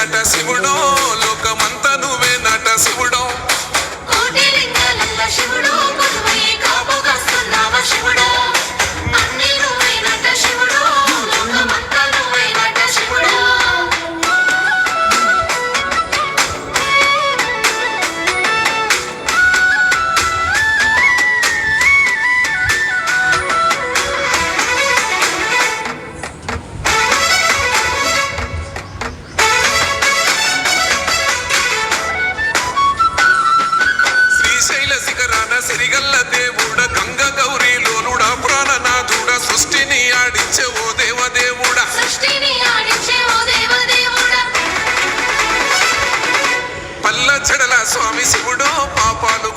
నాట శివుడో లోకమంతా నువ్వే నాట శివుడో కోటి లింగాలల్ల శివుడో కొలువై కాపుగాస్తున్నావ శివుడో అన్నీ నువ్వే నాట శివుడో లోకమంతా నువ్వే నాట శివుడో శ్రీశైల శిఖరాన సిరిగల్ల దేవుడ గంగ గౌరీ లోలుడా ప్రాణనాథుడ సృష్టిని ఆడించే ఓ దేవదేవుడా సృష్టిని ఆడించే ఓ దేవదేవుడా పల్ల చెడల స్వామి శివుడో పాపాలు